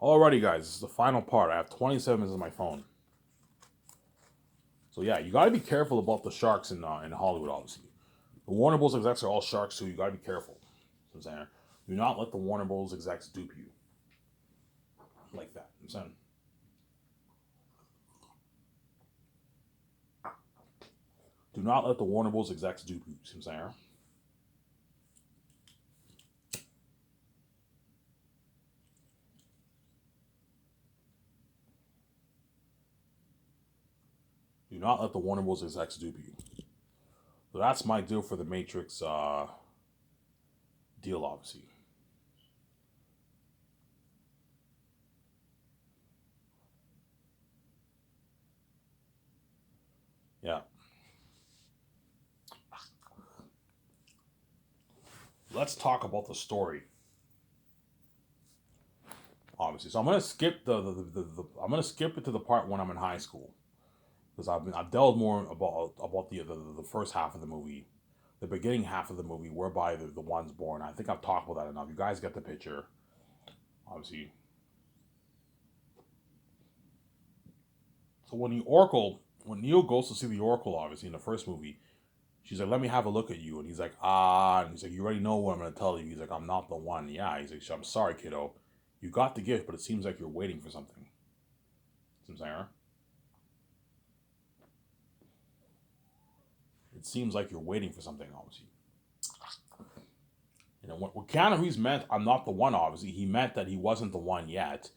Alrighty, guys, this is the final part. I have 27 minutes on my phone. So yeah, you gotta be careful about the sharks in Hollywood. Obviously, the Warner Bros. Execs are all sharks too. You gotta be careful. You know what I'm saying, do not let the Warner Bros. Execs dupe you like that. You know what I'm saying, do not let the Warner Bros. Execs dupe you. See what I'm saying? Do not let the Warner Bros. Execs dupe you. So that's my deal for the Matrix deal. Obviously, yeah. Let's talk about the story. Obviously, so I'm gonna skip the I'm gonna skip it to the part when I'm in high school because I've delved more about the first half of the movie, the beginning half of the movie, whereby the one's born. I think I've talked about that enough. You guys get the picture, obviously. So when Neo goes to see the Oracle, obviously in the first movie, she's like, "Let me have a look at you," and he's like, "Ah," and he's like, "You already know what I'm gonna tell you." He's like, "I'm not the one." Yeah, he's like, "I'm sorry, kiddo. You got the gift, but it seems like you're waiting for something." Seems like, it seems like you're waiting for something, obviously. You know, what Keanu Reeves meant, I'm not the one, obviously. He meant that he wasn't the one yet.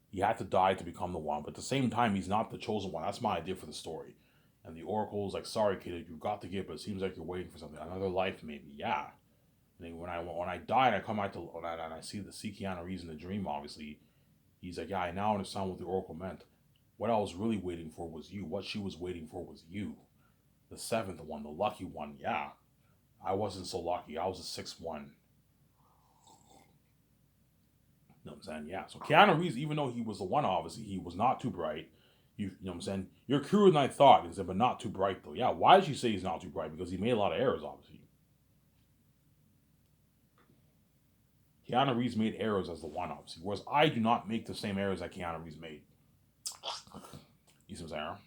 He had to die to become the one, but at the same time, he's not the chosen one. That's my idea for the story. And the Oracle's like, sorry, kid, you got the gift, but it seems like you're waiting for something. Another life, maybe. Yeah. And then when I die and I come out to and I see Keanu Reeves in the dream, obviously, he's like, yeah, I now understand what the Oracle meant. What I was really waiting for was you. What she was waiting for was you. The seventh one, the lucky one. Yeah. I wasn't so lucky. I was the sixth one. You know what I'm saying? Yeah. So Keanu Reeves, even though he was the one, obviously, he was not too bright. You know what I'm saying? You're cruder than I thought. He said, but not too bright, though. Yeah. Why did you say he's not too bright? Because he made a lot of errors, obviously. Keanu Reeves made errors as the one, obviously. Whereas I do not make the same errors that Keanu Reeves made. You see what I'm saying?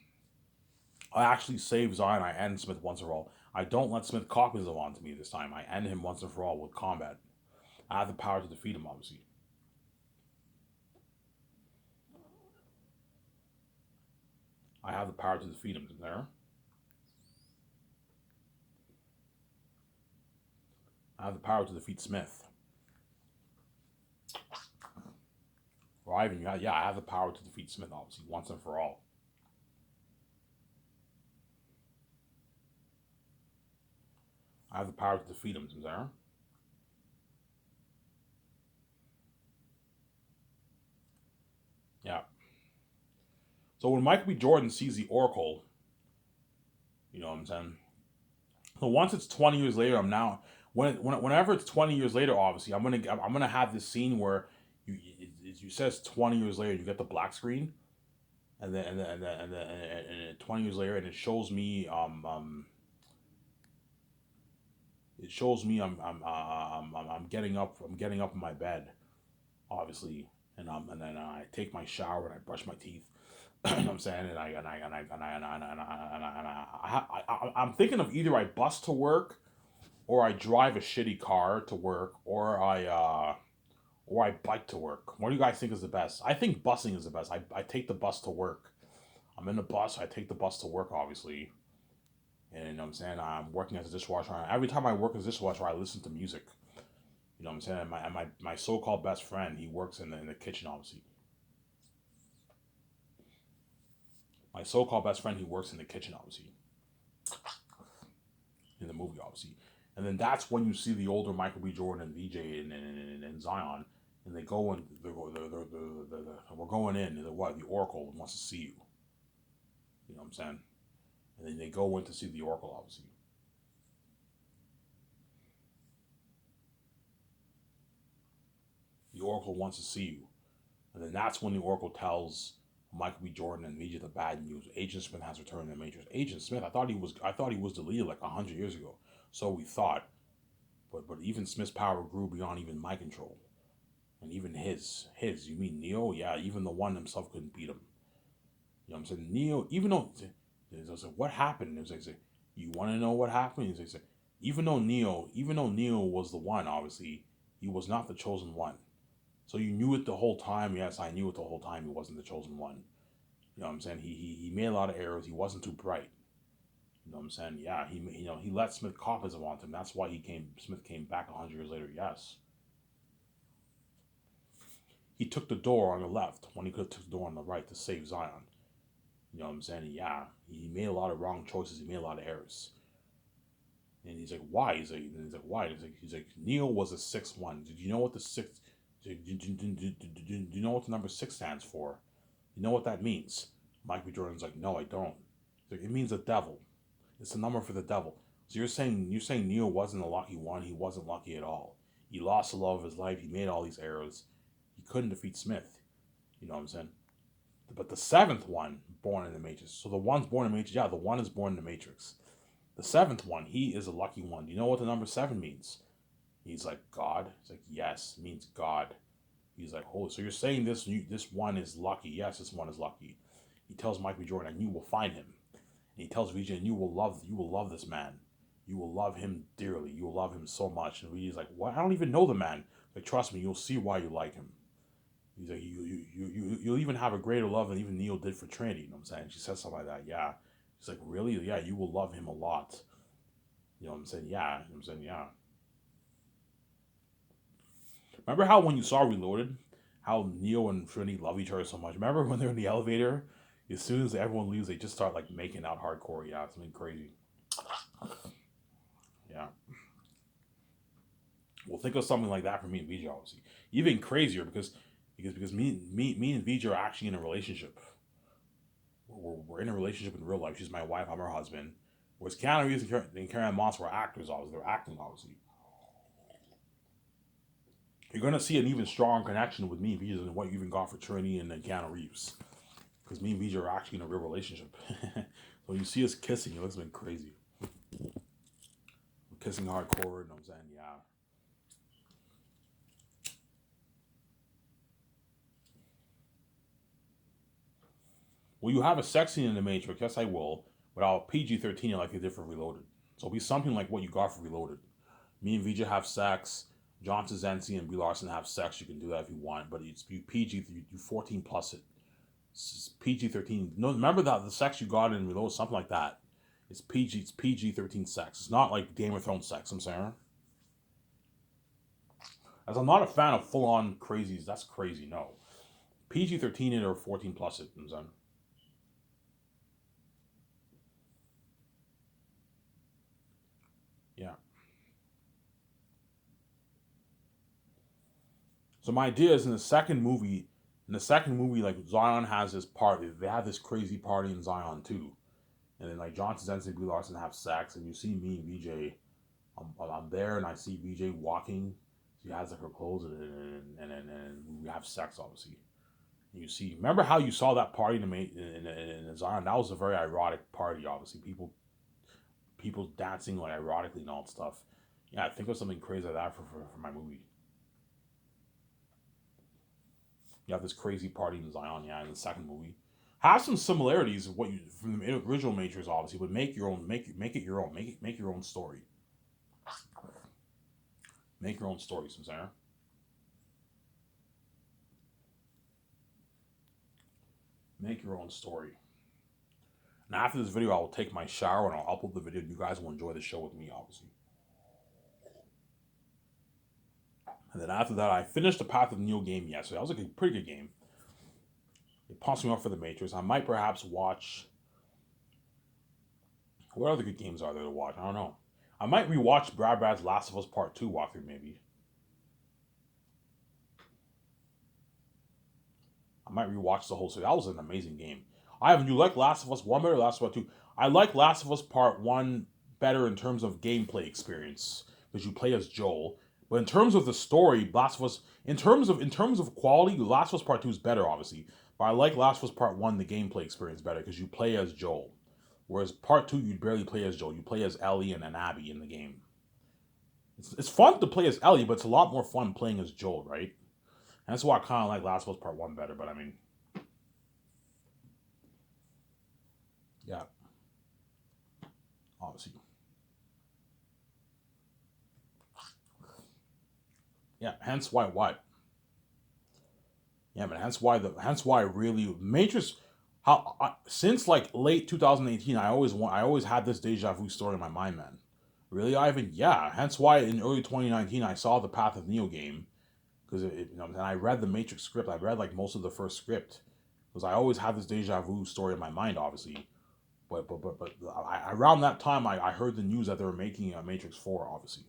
I actually save Zion. I end Smith once and for all. I don't let Smith copy Zavon to me this time. I end him once and for all with combat. I have the power to defeat him, obviously. I have the power to defeat him. There. I have the power to defeat Smith. Or Ivan, yeah, I have the power to defeat Smith, obviously, once and for all. I have the power to defeat him, Zara. Yeah. So when Michael B. Jordan sees the Oracle, you know what I'm saying? So once it's 20 years later, I'm now whenever it's 20 years later, obviously, I'm gonna have this scene where you says 20 years later, you get the black screen, and then 20 years later, and it shows me I'm getting up in my bed, obviously, and then I take my shower and I brush my teeth. You know what I'm saying? I'm thinking of either I bus to work or I drive a shitty car to work or I bike to work. What do you guys think is the best? I think busing is the best. I take the bus to work. I'm in the bus. I take the bus to work, obviously. And you know what I'm saying? I'm working as a dishwasher. Every time I work as a dishwasher, I listen to music. You know what I'm saying? My so-called best friend, he works in the kitchen, obviously. My so-called best friend, he works in the kitchen, obviously, in the movie, obviously. And then that's when you see the older Michael B. Jordan and VJ and Zion, and they go and we're going in. And what the Oracle wants to see you. You know what I'm saying? And then they go in to see the Oracle, obviously. The Oracle wants to see you, and then that's when the Oracle tells Michael B. Jordan and VJ the bad news. Agent Smith has returned in the Matrix. Agent Smith, I thought he was deleted like 100 years ago. So we thought, but even Smith's power grew beyond even my control. And even his, you mean Neo? Yeah, even the one himself couldn't beat him. You know what I'm saying? Neo, even though, I was like, what happened? It was like, you want to know what happened? He's like, even though Neo was the one, obviously, he was not the chosen one. So you knew it the whole time. Yes, I knew it the whole time. He wasn't the chosen one. You know what I'm saying? He made a lot of errors. He wasn't too bright. You know what I'm saying? Yeah, he let Smith coppers on him. That's why Smith came back 100 years later. Yes, he took the door on the left when he could have took the door on the right to save Zion. You know what I'm saying? Yeah, he made a lot of wrong choices. He made a lot of errors. And he's like, why? He's like, why? He's like, Neo was a 6-1. Did you know what the six? Do you know what the number 6 stands for? You know what that means? Mike B. Jordan's like, no, I don't. He's like, it means the devil. It's a number for the devil. So you're saying Neo wasn't a lucky one. He wasn't lucky at all. He lost the love of his life. He made all these errors. He couldn't defeat Smith. You know what I'm saying? But the 7th one, born in the Matrix. So the one's born in the Matrix. Yeah, the one is born in the Matrix. The 7th one, he is a lucky one. Do you know what the number 7 means? He's like, God? He's like, yes, it means God. He's like, oh, so you're saying this one is lucky? Yes, this one is lucky. He tells Mike B. Jordan, and you will find him. And he tells Vijay, and you will love this man. You will love him dearly. You will love him so much. And Vijay's like, what? I don't even know the man. But trust me, you'll see why you like him. He's like, you'll even have a greater love than even Neo did for Trinity. You know what I'm saying? She says something like that. Yeah. She's like, really? Yeah, you will love him a lot. You know what I'm saying? Yeah. You know what I'm saying? Yeah. Remember how when you saw Reloaded, how Neo and Trinity love each other so much? Remember when they're in the elevator? As soon as everyone leaves, they just start like making out hardcore. Yeah, something crazy. Yeah. Well, think of something like that for me and VJ, obviously. Even crazier because me and VJ are actually in a relationship. We're in a relationship in real life. She's my wife. I'm her husband. Whereas Keanu Reeves and Carrie Moss were actors, obviously. They're acting, obviously. You're gonna see an even stronger connection with me and VJ than what you even got for Trinity and Keanu Reeves. Because me and VJ are actually in a real relationship. So you see us kissing, it looks been crazy. We're kissing hardcore, and I'm saying, yeah. Will you have a sex scene in the Matrix? Yes, I will. Without PG-13 like they did for Reloaded. So it'll be something like what you got for Reloaded. Me and VJ have sex. John Zenzi and Brie Larson have sex. You can do that if you want, but it's PG. You 14 plus it. It's PG-13. No, remember that the sex you got in Reloaded, something like that. It's PG. It's PG-13 sex. It's not like Game of Thrones sex. I'm saying. As I'm not a fan of full-on crazies. That's crazy. No. PG-13 it or 14 plus it. I'm saying. Yeah. So my idea is in the second movie, like Zion has this party. They have this crazy party in Zion too, and then like John Zenzi and Brie Larson have sex, and you see me and VJ. I'm there, and I see VJ walking. She has like her clothes, and we have sex, obviously. And you see, remember how you saw that party in Zion? That was a very erotic party, obviously. People dancing like erotically and all that stuff. Yeah, think of something crazy like that for my movie. You have this crazy party in Zion, yeah, in the second movie. Have some similarities of what you from the original Matrix, obviously, but make your own, make it your own, make your own story, make your own story, Sarah. Make your own story. And after this video, I will take my shower and I'll upload the video. You guys will enjoy the show with me, obviously. And then after that, I finished the Path of Neo game yesterday. That was like a pretty good game. It pumped me up for the Matrix. I might perhaps watch. What other good games are there to watch? I don't know. I might rewatch Brad's Last of Us Part 2 walkthrough, maybe. I might rewatch the whole series. That was an amazing game. Ivan, you like Last of Us 1 better or Last of Us 2? I like Last of Us Part 1 better in terms of gameplay experience. Because you play as Joel. But in terms of the story, Last of Us in terms of quality, Last of Us Part 2 is better, obviously. But I like Last of Us Part 1, the gameplay experience better, because you play as Joel. Whereas Part 2, you barely play as Joel. You play as Ellie and an Abby in the game. It's fun to play as Ellie, but it's a lot more fun playing as Joel, right? And that's why I kind of like Last of Us Part 1 better, but I mean, yeah, obviously. Yeah, hence why what? Yeah, man, hence why really Matrix since like late 2018 I always had this deja vu story in my mind, man. Really, Ivan? Yeah, hence why in early 2019 I saw the Path of Neo game because and I read the Matrix script. I read like most of the first script because I always had this deja vu story in my mind, obviously. Around that time, I heard the news that they were making a Matrix 4, obviously.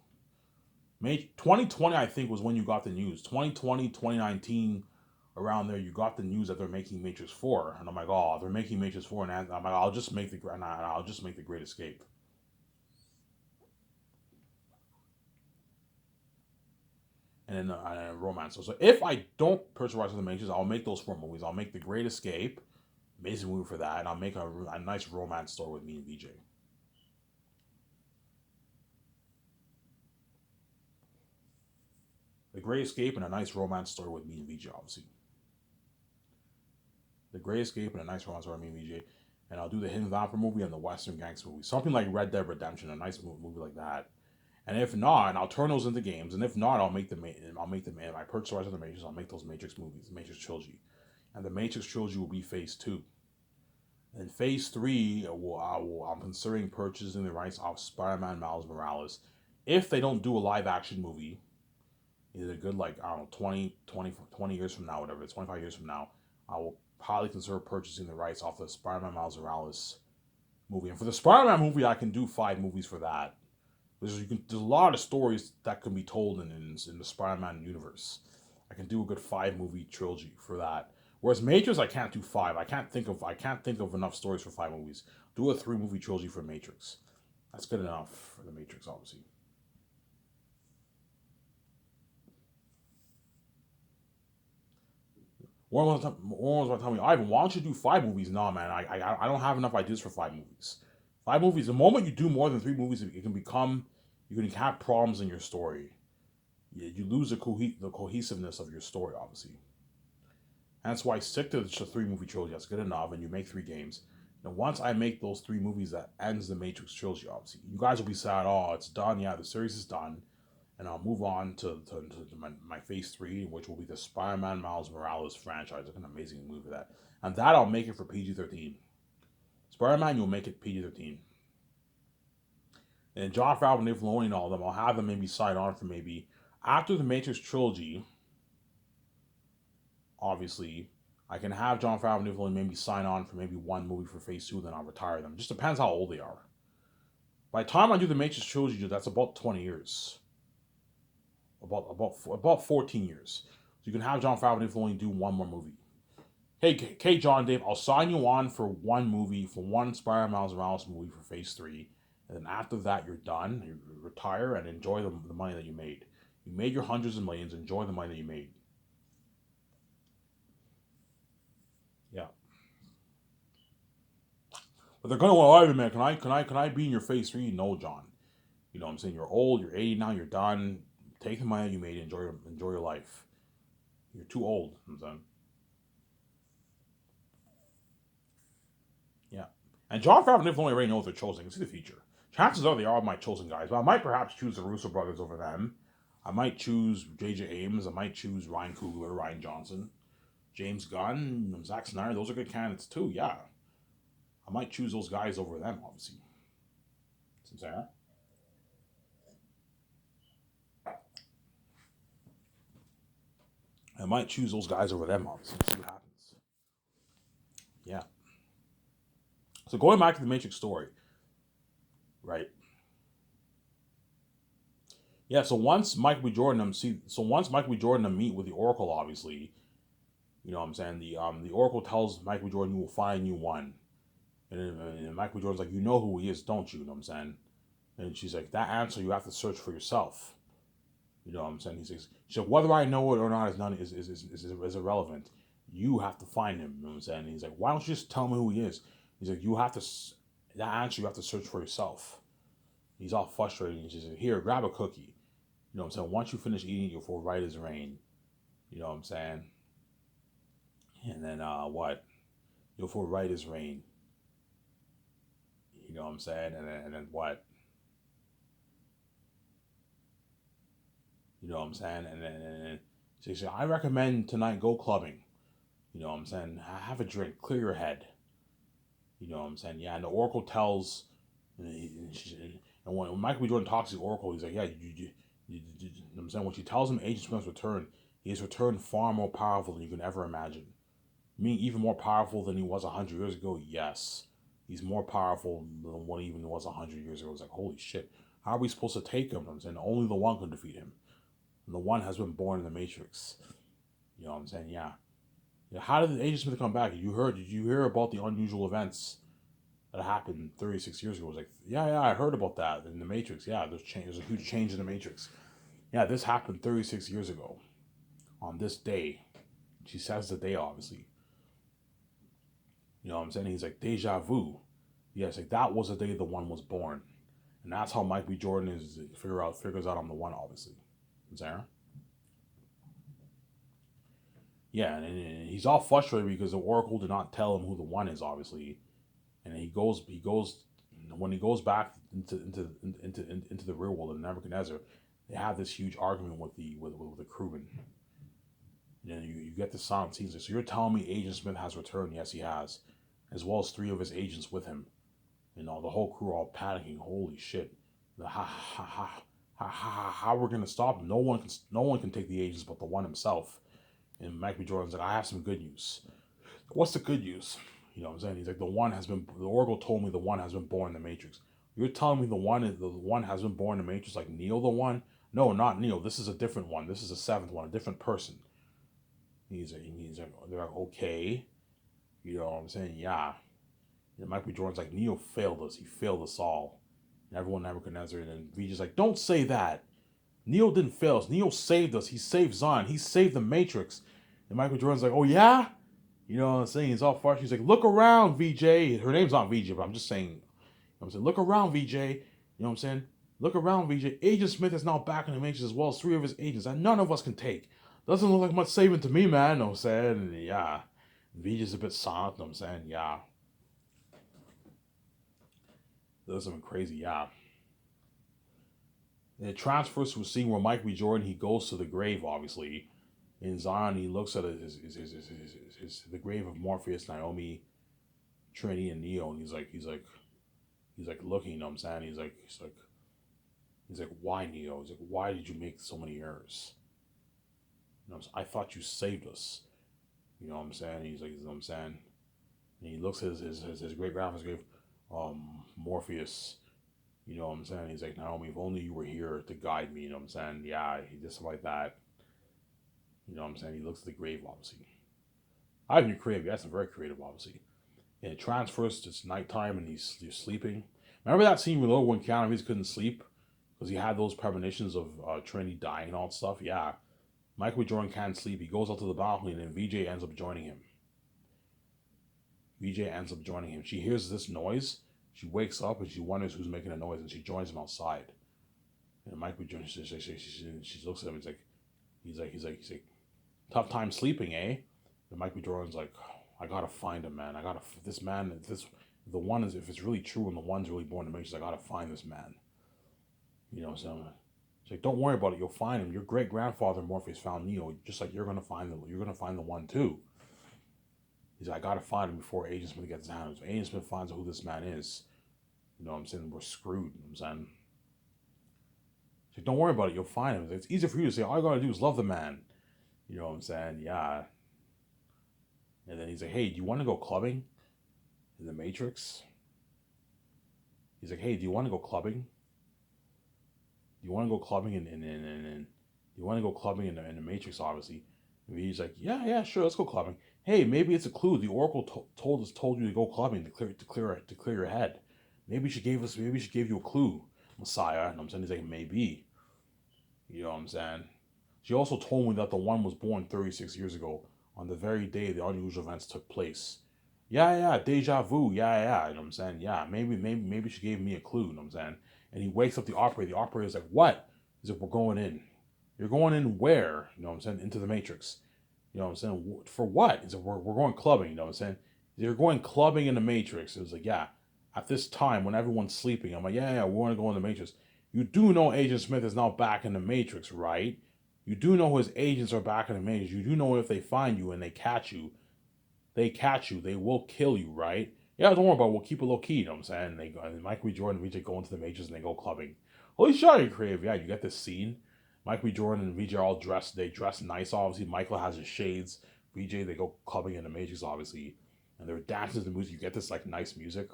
2020, I think, was when you got the news. 2020, 2019, around there, you got the news that they're making Matrix 4. And I'm like, oh, they're making Matrix 4, and I'm like, I'll just make the Great Escape. And then romance. So if I don't purchase Rise of the Matrix, I'll make those 4 movies. I'll make the Great Escape, amazing movie for that, and I'll make a nice romance story with me and VJ. The Great Escape and a nice romance story with me and VJ, obviously. The Great Escape and a nice romance story with me and VJ. And I'll do the Hidden Vapor movie and the Western Gangster movie. Something like Red Dead Redemption, a nice movie like that. And if not, I'll turn those into games. And if not, I'll make them. If I purchase the rest of the Matrix, I'll make those Matrix movies, the Matrix trilogy, and the Matrix trilogy will be Phase 2. And Phase 3, I'm considering purchasing the rights of Spider-Man Miles Morales. If they don't do a live action movie, either good like I don't know 20 years from now, whatever, 25 years from now, I will probably consider purchasing the rights off the Spider-Man Miles Morales movie. And for the Spider-Man movie, I can do 5 movies for that. There's a lot of stories that can be told in the Spider-Man universe. I can do a good 5 movie trilogy for that. Whereas Matrix, I can't do 5. I can't think of enough stories for 5 movies. Do a 3 movie trilogy for Matrix. That's good enough for the Matrix, obviously. Warren was telling me, Ivan, why don't you do 5 movies? No, man, I don't have enough ideas for 5 movies. 5 movies. The moment you do more than 3 movies, it can become you can have problems in your story. You lose the cohesiveness of your story, obviously. And that's why I stick to just a 3 movie trilogy. That's good enough, and you make 3 games. And once I make those 3 movies, that ends the Matrix trilogy. Obviously, you guys will be sad. Oh, it's done. Yeah, the series is done, and I'll move on to my Phase 3, which will be the Spider-Man Miles Morales franchise. It's an amazing movie for that, and that I'll make it for PG-13. Spider-Man, you'll make it PG-13. And John Favreau and Dave Filoni and all of them, I'll have them maybe sign on for maybe after the Matrix trilogy. Obviously, I can have John Favreau and Dave Filoni maybe sign on for maybe 1 movie for Phase 2, then I'll retire them. It just depends how old they are. By the time I do the Matrix trilogy, that's about 20 years, about 14 years. So you can have John Favreau and Dave Filoni do 1 more movie. Hey, John, Dave, I'll sign you on for 1 movie, for 1 Miles Morales movie for Phase 3. And then after that, you're done. You retire and enjoy the money that you made. You made your hundreds of millions. Enjoy the money that you made. Yeah. But they're gonna want, Ivan, man, can I be in your Phase 3? No, John. You know what I'm saying? You're old, you're 80 now, you're done. Take the money that you made, enjoy your life. You're too old, you know what I'm saying? Yeah. And John Favreau and Nick Filoni already know what they're choosing. See the future. Chances are they are my chosen guys, but I might perhaps choose the Russo brothers over them. I might choose J.J. Abrams. I might choose Ryan Coogler, Ryan Johnson, James Gunn, Zack Snyder. Those are good candidates too. Yeah, I might choose those guys over them. Obviously, see what I'm saying? I might choose those guys over them. Obviously, see what happens. Yeah. So going back to the Matrix story, right? Yeah. Once Michael B. Jordan meet with the Oracle, obviously, you know what I'm saying. The Oracle tells Michael B. Jordan, "You will find you one." And Michael B. Jordan's like, "You know who he is, don't you?" You know what I'm saying? And she's like, "That answer you have to search for yourself." You know what I'm saying? She's like, "Whether I know it or not is irrelevant. You have to find him." You know what I'm saying? And he's like, "Why don't you just tell me who he is?" He's like, "You have to that answer you have to search for yourself." He's all frustrated. And she's like, "Here, grab a cookie." You know what I'm saying? Once you finish eating, you'll feel right as rain. You know what I'm saying? And then what? You'll feel right as rain. You know what I'm saying? And then what? You know what I'm saying? And then so you say, I recommend tonight go clubbing. You know what I'm saying? Have a drink, clear your head. You know what I'm saying? Yeah, and the Oracle tells, and when Michael B. Jordan talks to the Oracle, he's like, yeah, you know what I'm saying? When she tells him Agent Smith's return, he has returned far more powerful than you can ever imagine. Meaning even more powerful than he was 100 years ago, yes. He's more powerful than what he even was 100 years ago. It's like, holy shit. How are we supposed to take him? I'm saying only the one can defeat him. And the one has been born in the Matrix. You know what I'm saying? Yeah. How did Agent Smith come back? Did you hear about the unusual events that happened 36 years ago? It was like, yeah, I heard about that in the Matrix. Yeah, there's a huge change in the Matrix. Yeah, this happened 36 years ago on this day. She says the day, obviously. You know what I'm saying? He's like, deja vu. Yes, like that was the day the one was born. And that's how Mike B. Jordan figures out I'm the one, obviously. Sarah? Yeah, and he's all frustrated because the Oracle did not tell him who the one is, obviously. And when he goes back into the real world in Nebuchadnezzar, they have this huge argument with the crewman. You get the silent scenes. So you're telling me Agent Smith has returned? Yes, he has, as well as 3 of his agents with him. The whole crew all panicking. Holy shit! How we're gonna stop him? No one can take the agents but the one himself. And Mike B. Jordan's like, I have some good news. What's the good news? You know what I'm saying? He's like, the Oracle told me the one has been born in the Matrix. You're telling me the one has been born in the Matrix, like Neo the one? No, not Neo. This is a different one. This is a 7th one, a different person. They're like, okay. You know what I'm saying? Yeah. And Mike B. Jordan's like, Neo failed us. He failed us all. And everyone Nebuchadnezzar. And then VJ's like, don't say that. Neo didn't fail us. Neo saved us. He saved Zion. He saved the Matrix. And Michael Jordan's like, oh yeah? You know what I'm saying? He's all fresh. He's like, look around, VJ. Her name's not VJ, but I'm just saying, I'm saying, look around, VJ. You know what I'm saying? Look around, VJ. Agent Smith is now back in the Matrix as well as 3 of his agents that none of us can take. Doesn't look like much saving to me, man. You know what I'm saying? And yeah. VJ's a bit silent, you know what I'm saying? Yeah. That's something crazy, yeah. And it transfers to a scene where Mike B. Jordan, he goes to the grave, obviously. In Zion, he looks at the grave of Morpheus, Naomi, Trinity, and Neo, and he's like looking, you know what I'm saying? He's like, why, Neo? He's like, why did you make so many errors? You know, I thought you saved us. You know what I'm saying? He's like, you know what I'm saying? And he looks at his great grandfather's grave, Morpheus. You know what I'm saying? He's like, Naomi, if only you were here to guide me. You know what I'm saying? Yeah, he just like that. You know what I'm saying? He looks at the grave, obviously. I have been creative. That's very creative, obviously. And it transfers to it's nighttime and he's sleeping. Remember that scene when Keanu Reeves couldn't sleep because he had those premonitions of Trinity dying and all that stuff? Yeah. Michael B. Jordan can't sleep. He goes out to the balcony and then VJ ends up joining him. She hears this noise. She wakes up and she wonders who's making a noise and she joins him outside. And Michael B. Jordan, she looks at him. He's like, tough time sleeping, eh? And Michael B. Jordan's like, I gotta find him, man. If it's really true and the one's really born to me, she's like, I gotta find this man. You know what I'm saying? She's like, don't worry about it. You'll find him. Your great grandfather Morpheus found Neo, just like you're gonna find the one too. He's like, I gotta find him before Agent Smith gets down. So Agent Smith finds out who this man is. You know what I'm saying? We're screwed. You know what I'm saying? She's like, don't worry about it. You'll find him. It's easy for you to say. All you gotta do is love the man. You know what I'm saying? Yeah. And then he's like, hey, do you want to go clubbing in the Matrix? He's like, hey, do you want to go clubbing? Do you want to go clubbing in the Matrix, obviously? And he's like, yeah, sure, let's go clubbing. Hey, maybe it's a clue. The Oracle told you to go clubbing to clear your head. Maybe she gave you a clue, Messiah. And I'm saying, he's like, maybe. You know what I'm saying? She also told me that the one was born 36 years ago on the very day the unusual events took place. Yeah, deja vu. Yeah, you know what I'm saying? Yeah, maybe she gave me a clue, you know what I'm saying? And he wakes up the operator. The operator's like, what? He's like, we're going in. You're going in where? You know what I'm saying? Into the Matrix. You know what I'm saying? For what? He said, we're going clubbing. You know what I'm saying? You're going clubbing in the Matrix. It was like, yeah, at this time when everyone's sleeping. I'm like, yeah, we want to go in the Matrix. You do know Agent Smith is now back in the Matrix, right? You do know his agents are back in the Matrix. You do know if they find you and they catch you, they will kill you, right? Yeah, don't worry about it. We'll keep it low key, you know what I'm saying? They go, and Michael B. Jordan and VJ go into the Matrix and they go clubbing. Holy shit, you're creative. Yeah, you get this scene. Michael B. Jordan and VJ are all dressed. They dress nice, obviously. Michael has his shades. VJ, they go clubbing in the Matrix, obviously. And they're dancing to the music. You get this, like, nice music.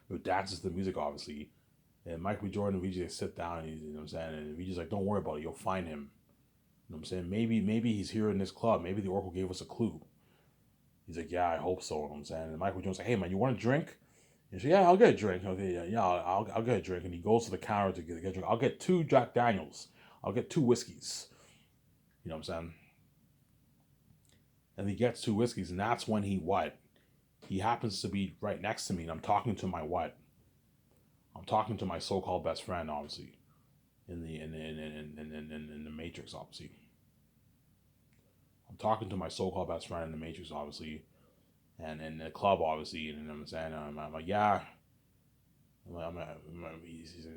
They're dancing to the music, obviously. And Michael B. Jordan and VJ, they sit down, and you know what I'm saying? And VJ's like, don't worry about it. You'll find him. You know what I'm saying? Maybe he's here in this club. Maybe the Oracle gave us a clue. He's like, yeah, I hope so. You know what I'm saying? And Michael Jones like, hey, man, you want a drink? He's like, yeah, I'll get a drink. Okay, yeah, I'll get a drink. And he goes to the counter to get a drink. I'll get 2 Jack Daniels. I'll get 2 whiskeys. You know what I'm saying? And he gets 2 whiskeys, and that's when he what? He happens to be right next to me, and I'm talking to my what? I'm talking to my so-called best friend, obviously, in the Matrix, obviously. I'm talking to my so-called best friend in the Matrix, obviously, and in the club, obviously, and I'm saying, I'm like, yeah, he's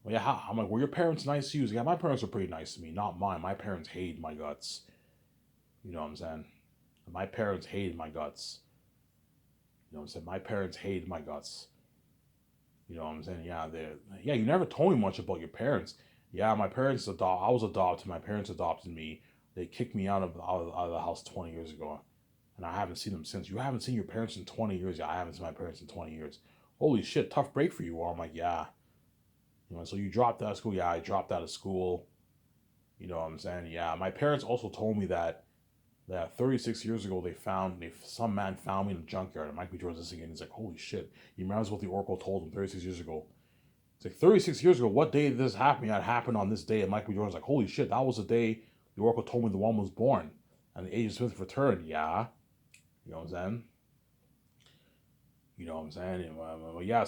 well, yeah, how? I'm like, were your parents nice to you? He's like, yeah, my parents were pretty nice to me, not mine. My parents hated my guts. You know what I'm saying? My parents hated my guts. You know what I'm saying? My parents hated my guts. You know what I'm saying? Yeah, you never told me much about your parents. Yeah, my parents I was adopted. My parents adopted me. They kicked me out of the house 20 years ago, and I haven't seen them since. You haven't seen your parents in 20 years. Yeah, I haven't seen my parents in 20 years. Holy shit, tough break for you. Or I'm like, yeah. You know, so you dropped out of school. Yeah, I dropped out of school. You know what I'm saying? Yeah, my parents also told me that 36 years ago some man found me in a junkyard. And Mike B. Jordan's listening, and he's like, holy shit. He remembers what the Oracle told him 36 years ago. It's like 36 years ago, what day did this happen? Yeah, it happened on this day. And Mike B. Jordan's like, holy shit, that was the day the Oracle told me the one was born. And the Agent Smith returned. Yeah. You know what I'm saying? You know what I'm saying? Yeah,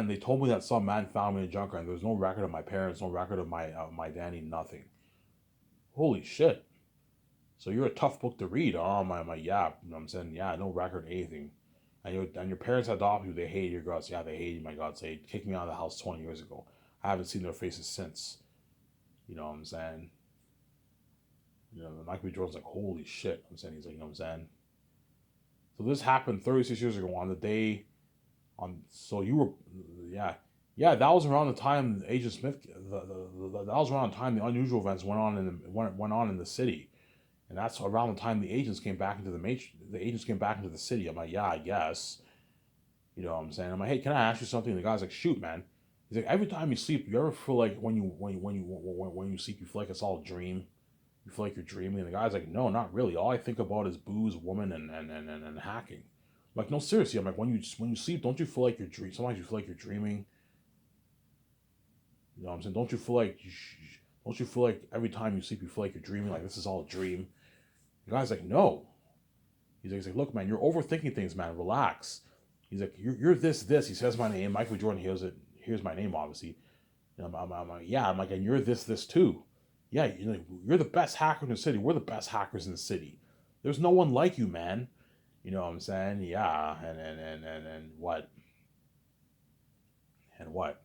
they told me that some man found me in a junkyard, and there's no record of my parents, no record of my daddy, nothing. Holy shit. So you're a tough book to read. Oh my, yeah. You know what I'm saying? Yeah, no record, anything. And your parents adopted you, they hated your guts. Yeah, they hated my guts. They kicked me out of the house 20 years ago. I haven't seen their faces since. You know what I'm saying? You know, Michael B. Jordan's like, holy shit. I'm saying, he's like, you know what I'm saying? So this happened 36 years ago on the day, so you were, yeah. Yeah, that was around the time Agent Smith, that was around the time the unusual events went on in the city. And that's around the time the agents came back into the agents came back into the city. I'm like, yeah, I guess. You know what I'm saying? I'm like, hey, can I ask you something? And the guy's like, shoot, man. He's like, every time you sleep, you ever feel like when you sleep, you feel like it's all a dream? You feel like you're dreaming? And the guy's like, no, not really. All I think about is booze, woman, and hacking. I'm like, no, seriously. I'm like, when you sleep, don't you feel like you're dreaming? Sometimes you feel like you're dreaming. You know what I'm saying? Don't you feel like every time you sleep, you feel like you're dreaming? Like this is all a dream? The guy's like, no. He's like, look, man, you're overthinking things, man. Relax. He's like, you're this. He says my name. Michael Jordan hears it. Here's my name, obviously. And I'm like, yeah. I'm like, and you're this too. Yeah, you're the best hacker in the city. We're the best hackers in the city. There's no one like you, man. You know what I'm saying? Yeah. And what? And what?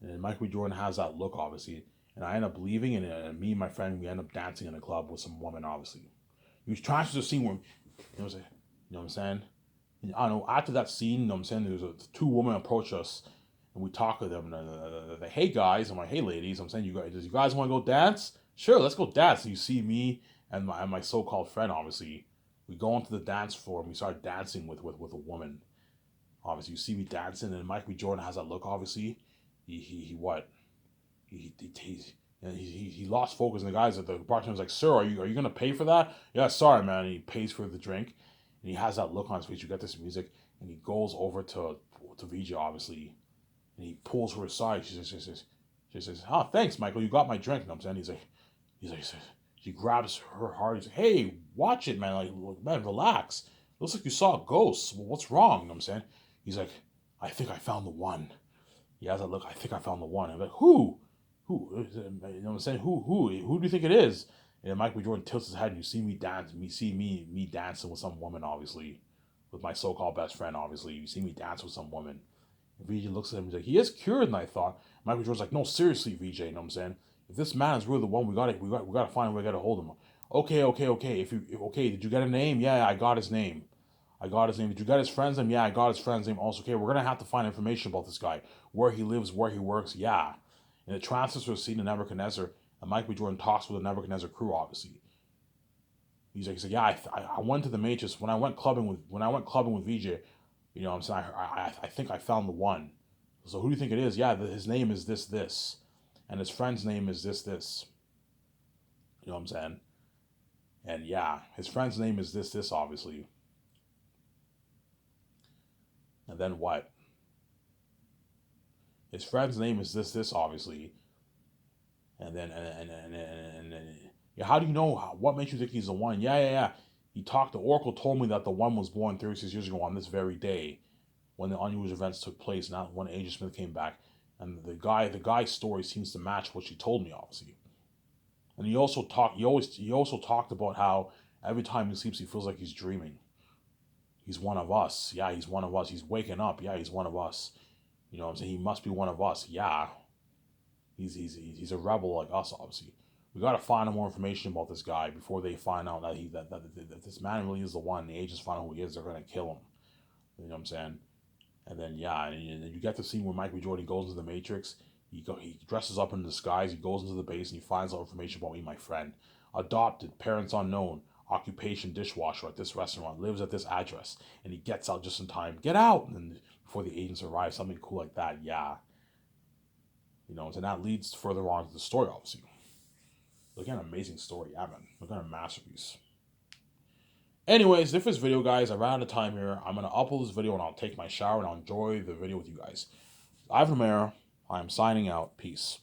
And Michael Jordan has that look, obviously. And I end up leaving, and me and my friend, we end up dancing in a club with some woman, obviously. He was trying to see where, you know what I'm saying? And I don't know, after that scene, you know what I'm saying, there was 2 women approach us, and we talk to them, and they're like, hey guys, I'm like, hey ladies, I'm saying, you guys want to go dance? Sure, let's go dance. And you see me and my so-called friend, obviously, we go onto the dance floor, and we start dancing with a woman. Obviously, you see me dancing, and Michael B. Jordan has that look, obviously. He what? He lost focus, and the guys at the bartender's like, sir, are you gonna pay for that? Yeah, sorry, man. And he pays for the drink, and he has that look on his face. You get this music, and he goes over to VJ, obviously, and he pulls her aside. She says, oh, thanks, Michael, you got my drink. And I'm saying, he's like, she grabs her heart. He's like, hey, watch it, man. Like, man, relax. Looks like you saw a ghost. Well, what's wrong? You know what I'm saying? He's like, I think I found the one. He has that look. I think I found the one. I'm like, who? who? You know what I'm saying? Who do you think it is? And then Michael B. Jordan tilts his head, and you see me dance. You see me dancing with some woman, obviously, with my so-called best friend. Obviously, you see me dance with some woman. And VJ looks at him. He's like, he is cured. And I thought Michael B. Jordan's like, no, seriously, VJ. You know what I'm saying? If this man is really the one, we got to find a way to get a hold of him. Okay. Okay, did you get a name? Yeah, I got his name. I got his name. Did you get his friend's name? Yeah, I got his friend's name. Also, okay, we're gonna have to find information about this guy, where he lives, where he works. Yeah, and it transfers to a scene in Nebuchadnezzar, and Mike B. Jordan talks with the Nebuchadnezzar crew. Obviously, he's like, yeah, I went to the Matrix when I went clubbing with VJ. You know, what I'm saying, I think I found the one. So who do you think it is? Yeah, his name is this, and his friend's name is this. You know what I'm saying? And yeah, his friend's name is this, obviously. And then what? His friend's name is this, obviously. And then yeah, how do you know? What makes you think he's the one? Yeah. He talked. The Oracle told me that the one was born 36 years ago on this very day, when the unusual events took place. Not when Agent Smith came back, and the guy's story seems to match what she told me, obviously. And he also talked. He also talked about how every time he sleeps, he feels like he's dreaming. He's one of us. Yeah, he's one of us. He's waking up. Yeah, he's one of us. You know what I'm saying? He must be one of us. Yeah, he's a rebel like us, obviously. We gotta find out more information about this guy before they find out that this man really is the one. The agents find out who he is, they're gonna kill him. You know what I'm saying? And then yeah, and you get the scene where Michael B. Jordan goes into the Matrix. He dresses up in disguise. He goes into the base and he finds out information about me, my friend. Adopted, parents unknown, occupation dishwasher at this restaurant, lives at this address, and he gets out just in time. Get out! And before the agents arrive, something cool like that. Yeah, you know, and that leads further on to the story, obviously. Look at an amazing story, yeah, man. Look at a masterpiece. Anyways, if this video, guys, I ran out of time here. I'm going to upload this video and I'll take my shower and I'll enjoy the video with you guys. Ivan Romero, I'm signing out. Peace.